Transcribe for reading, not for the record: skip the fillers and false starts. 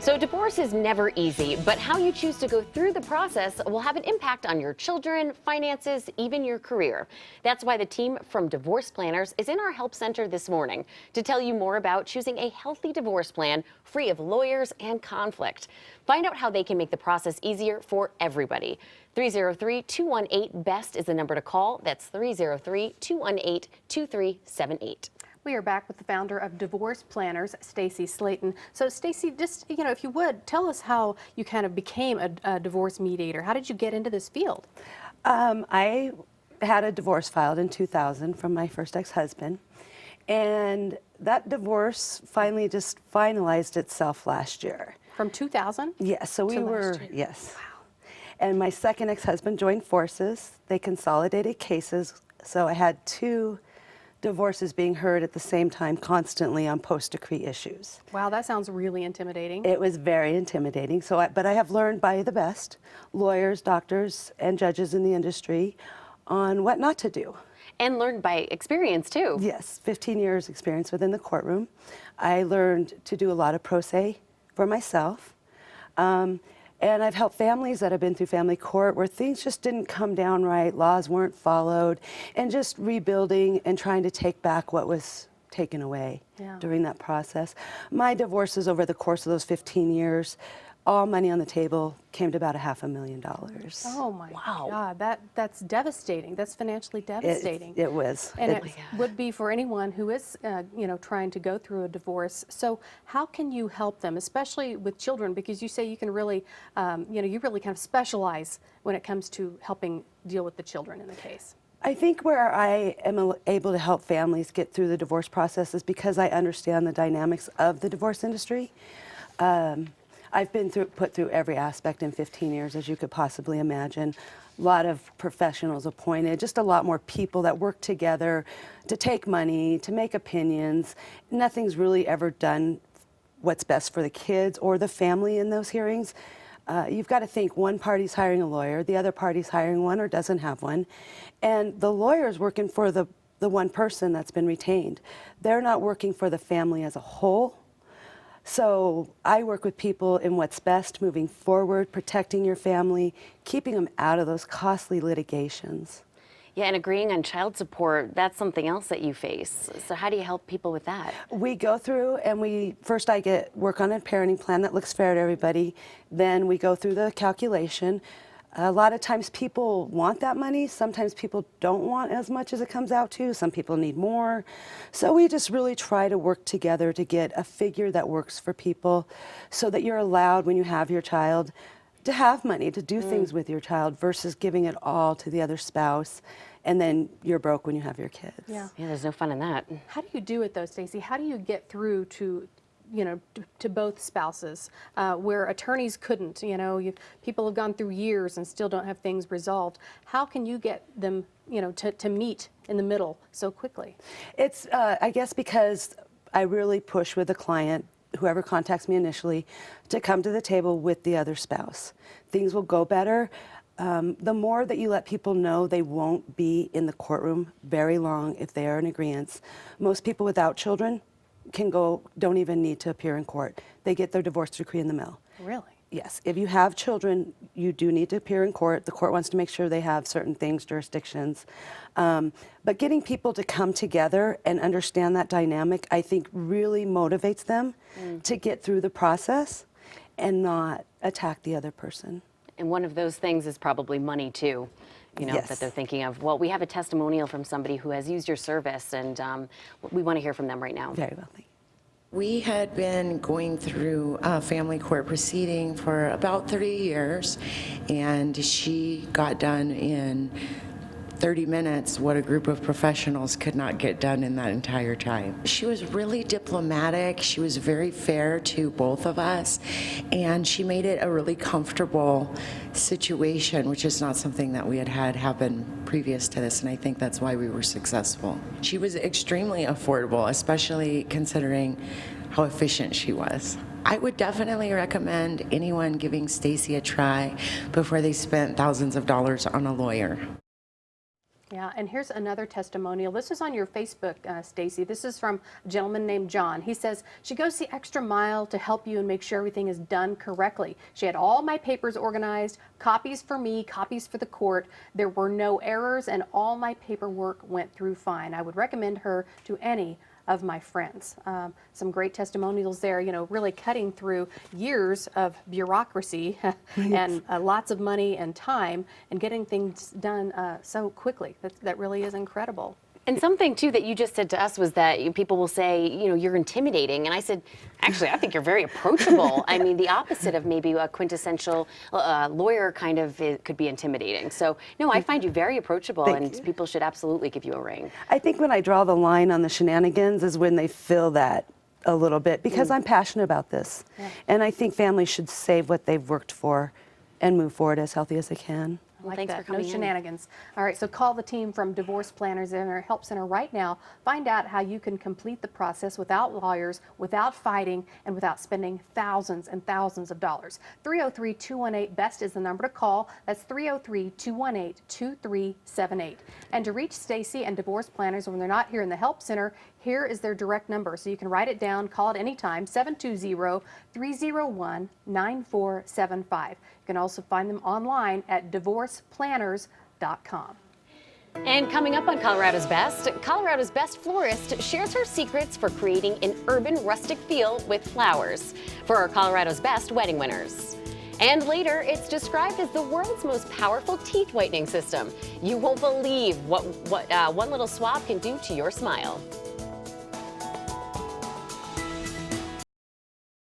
So divorce is never easy, but how you choose to go through the process will have an impact on your children, finances, even your career. That's why the team from Divorce Planners is in our help center this morning to tell you more about choosing a healthy divorce plan free of lawyers and conflict. Find out how they can make the process easier for everybody. 303-218-BEST is the number to call. That's 303-218-2378. We are back with the founder of Divorce Planners, Stacey Slayton. So Stacey, just, if you would, tell us how you kind of became a divorce mediator. How did you get into this field? I had a divorce filed in 2000 from my first ex-husband, and that divorce finally just finalized itself last year. From 2000? Yes, so we were, yes. Wow. And my second ex-husband joined forces. They consolidated cases, so I had two divorces being heard at the same time constantly on post-decree issues. Wow, that sounds really intimidating. It was very intimidating. But I have learned by the best lawyers, doctors, and judges in the industry on what not to do. And learned by experience too. Yes, 15 years experience within the courtroom. I learned to do a lot of pro se for myself. And I've helped families that have been through family court where things just didn't come down right, laws weren't followed, and just rebuilding and trying to take back what was taken away during that process. My divorces over the course of those 15 years, all money on the table, came to about $500,000. Oh my God, that's devastating. That's financially devastating. It was. And it would be for anyone who is, trying to go through a divorce. So how can you help them, especially with children? Because you say you can really, you really kind of specialize when it comes to helping deal with the children in the case. I think where I am able to help families get through the divorce process is because I understand the dynamics of the divorce industry. I've been put through every aspect in 15 years, as you could possibly imagine. A lot of professionals appointed, just a lot more people that work together to take money, to make opinions. Nothing's really ever done what's best for the kids or the family in those hearings. You've got to think one party's hiring a lawyer, the other party's hiring one or doesn't have one, and the lawyer's working for the one person that's been retained. They're not working for the family as a whole. So I work with people in what's best moving forward, protecting your family, keeping them out of those costly litigations. Yeah, and agreeing on child support, that's something else that you face. So how do you help people with that? We go through and first I work on a parenting plan that looks fair to everybody. Then we go through the calculation. A lot of times people want that money. Sometimes people don't want as much as it comes out to. Some people need more. So we just really try to work together to get a figure that works for people so that you're allowed when you have your child to have money, to do things with your child versus giving it all to the other spouse and then you're broke when you have your kids. Yeah, there's no fun in that. How do you do it though, Stacey? How do you get through to to both spouses, where attorneys couldn't, people have gone through years and still don't have things resolved. How can you get them, to meet in the middle so quickly? It's, I guess because I really push with the client, whoever contacts me initially, to come to the table with the other spouse. Things will go better. The more that you let people know they won't be in the courtroom very long if they are in agreement. Most people without children don't even need to appear in court. They get their divorce decree in the mail. Really? Yes. If you have children, you do need to appear in court. The court wants to make sure they have certain things, jurisdictions. But getting people to come together and understand that dynamic, I think, really motivates them to get through the process and not attack the other person. And one of those things is probably money too. Yes. That they're thinking of. Well, we have a testimonial from somebody who has used your service, and we want to hear from them right now. Very well, thank you. We had been going through a family court proceeding for about 30 years, and she got done in 30 minutes what a group of professionals could not get done in that entire time. She was really diplomatic. She was very fair to both of us, and she made it a really comfortable situation, which is not something that we had had happen previous to this, and I think that's why we were successful. She was extremely affordable, especially considering how efficient she was. I would definitely recommend anyone giving Stacey a try before they spent thousands of dollars on a lawyer. Yeah, and here's another testimonial. This is on your Facebook, Stacy. This is from a gentleman named John. He says, she goes the extra mile to help you and make sure everything is done correctly. She had all my papers organized, copies for me, copies for the court. There were no errors, and all my paperwork went through fine. I would recommend her to any of my friends. Some great testimonials there, you know, really cutting through years of bureaucracy and lots of money and time and getting things done so quickly. That really is incredible. And something too that you just said to us was that people will say, you know, you're intimidating. And I said, actually, I think you're very approachable. I mean, the opposite of maybe a quintessential lawyer kind of could be intimidating. So, no, I find you very approachable, and people should absolutely give you a ring. I think when I draw the line on the shenanigans is when they feel that a little bit, because I'm passionate about this. Yeah. And I think families should save what they've worked for and move forward as healthy as they can. Like thanks that. for coming No in. shenanigans. All right, so call the team from Divorce Planners in our Help Center right now. Find out how you can complete the process without lawyers, without fighting, and without spending thousands and thousands of dollars. 303-218-BEST is the number to call. That's 303-218-2378. And to reach Stacy and Divorce Planners when they're not here in the Help Center, here is their direct number. So you can write it down, call it anytime, 720-301-9475. You can also find them online at divorceplanners.com. And coming up on Colorado's Best florist shares her secrets for creating an urban rustic feel with flowers for our Colorado's Best wedding winners. And later, it's described as the world's most powerful teeth whitening system. You won't believe what one little swab can do to your smile.